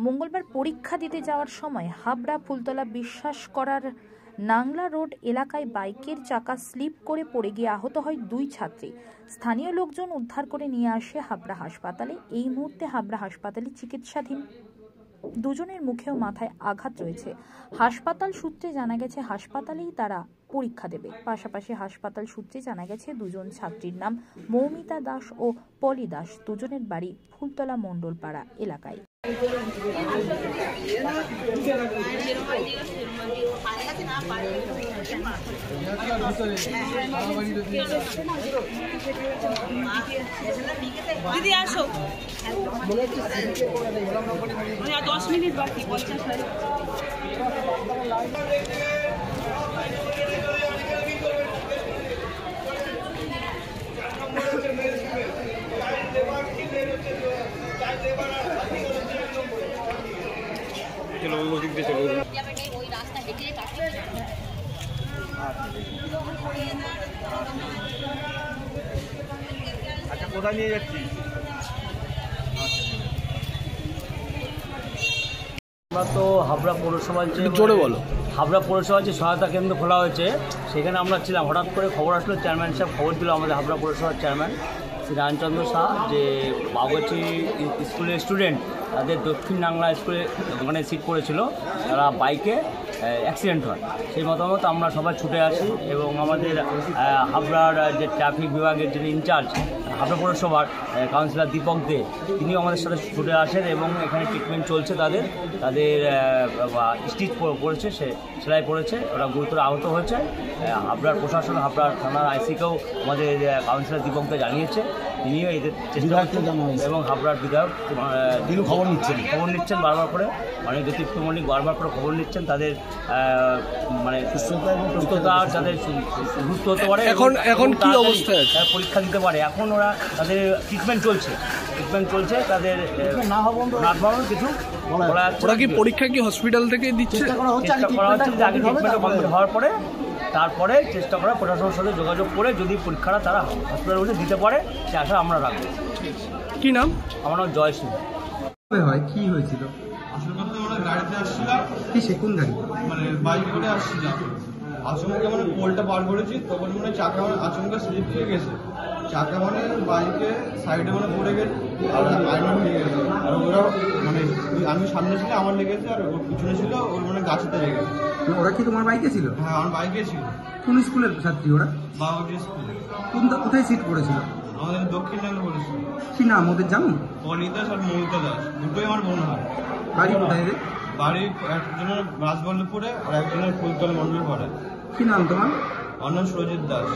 মঙ্গলবার পরীক্ষা দিতে যাওয়ার সময় হাবড়া ফুলতলা বিশ্বাস করার নাংলা রোড এলাকায় বাইকের চাকা স্লিপ করে পড়ে গিয়ে আহত হয় দুই ছাত্রী। স্থানীয় লোকজন উদ্ধার করে নিয়ে আসে হাবড়া হাসপাতালে। এই মুহূর্তে হাবড়া হাসপাতালে চিকিৎসাধীন। দুজনের মুখেও মাথায় আঘাত রয়েছে। হাসপাতাল সূত্রে জানা গেছে হাসপাতালেই তারা পরীক্ষা দেবে। পাশাপাশি হাসপাতাল সূত্রে জানা গেছে দুজন ছাত্রীর নাম মৌমিতা দাস ও পলি দাস। দুজনের বাড়ি ফুলতলা মণ্ডলপাড়া এলাকায়। দিদি আসো, 10 মিনিট বাকি। আচ্ছা, কোথায় নিয়ে যাচ্ছি? আমরা তো হাবড়া পৌরসভার জোরে বলো। হাবড়া পৌরসভার যে সহায়তা কেন্দ্র খোলা হয়েছে সেখানে আমরা ছিলাম। হঠাৎ করে খবর আসলো, চেয়ারম্যান সাহেব খবর দিল আমাদের হাবড়া পৌরসভার চেয়ারম্যান শ্রী রামচন্দ্র শাহ, যে বাবুগাছি স্কুলের স্টুডেন্ট তাদের দক্ষিণ নাংলা স্কুলে ওখানে সিট করেছিল, তারা বাইকে অ্যাক্সিডেন্ট হয়। সেই মতামত আমরা সবাই ছুটে আসি এবং আমাদের হাবড়ার যে ট্রাফিক বিভাগের যিনি ইনচার্জ হাবড়া পৌরসভার কাউন্সিলর দীপক দে, তিনিও আমাদের সাথে ছুটে আসেন এবং এখানে ট্রিটমেন্ট চলছে। তাদের স্টিচ পড়েছে, সেলাই পড়েছে, ওরা গুরুতর আহত হয়েছে। হাবড়ার প্রশাসন, হাবড়ার থানার আইসিকেও আমাদের কাউন্সিলর দীপক দে জানিয়েছে, তিনিও এদের চেষ্টা এবং হাবড়ার বিধায়ক তিনি খবর নিচ্ছেন বারবার করে, অনেক জ্যোতিপ্ত মল্লিক বারবার করে খবর নিচ্ছেন তাদের মানে সুস্থতা, যাদের সুস্থ হতে পারে, এখন কি অবস্থায় পরীক্ষা দিতে পারে। এখন ওরা তাদের ট্রিটমেন্ট চলছে তাদের নাক বাড়ানোর কিছু বলা যাচ্ছে। ওরা কি পরীক্ষা কি হসপিটাল থেকে দিচ্ছে? চেষ্টা করা হচ্ছে যে আগে ট্রিটমেন্টটা কমপ্লিট হওয়ার পরে তারপরে চেষ্টা করা প্রশাসনের সাথে যোগাযোগ করে যদি পরীক্ষাটা তারা হসপিটালে বসে দিতে পারে সে আশা আমরা রাখবো। কি নাম? আমার নাম জয় সিং। কি হয়েছিল? আসল কথা, আমরা গাড়িতে আসছিলাম, কি সে কোন গাড়ি? মানে বাইক করে আসছিলাম। আচমকা মানে পোলটা পার করেছি, তখন মানে চাকা মানে আচমকা স্লিপ খেয়ে গেছে। চাকা মানে বাইকে সাইডে মানে পড়ে গেছে আর আইরন লেগে গেছে। আর ওরা মানে আমি সামনে ছিল, আমার লেগেছে, আর ওর পিছনে ছিল, ওর মানে গাছেতে লেগেছে। ওরা কি তোমার বাইকে ছিল? হ্যাঁ, আমার বাইকে ছিল। কোন স্কুলের ছাত্রী ওরা? বাবুজি স্কুলে। কোথায় সিট করেছিল? আমাদের দক্ষিণ নাঙ্গল বলেছিল। কি নাম ওদের জানো? পলি দাস আর মৌমিতা দাস, দুটোই আমার বোন হয়। বাড়ি কোথায় রে? বাড়ি একজনের রাজবল্লভপুরে আর একজনের ফুলতলা মন্ডল পড়ে। কি নাম তোমার? অন্য সুরজিৎ দাস।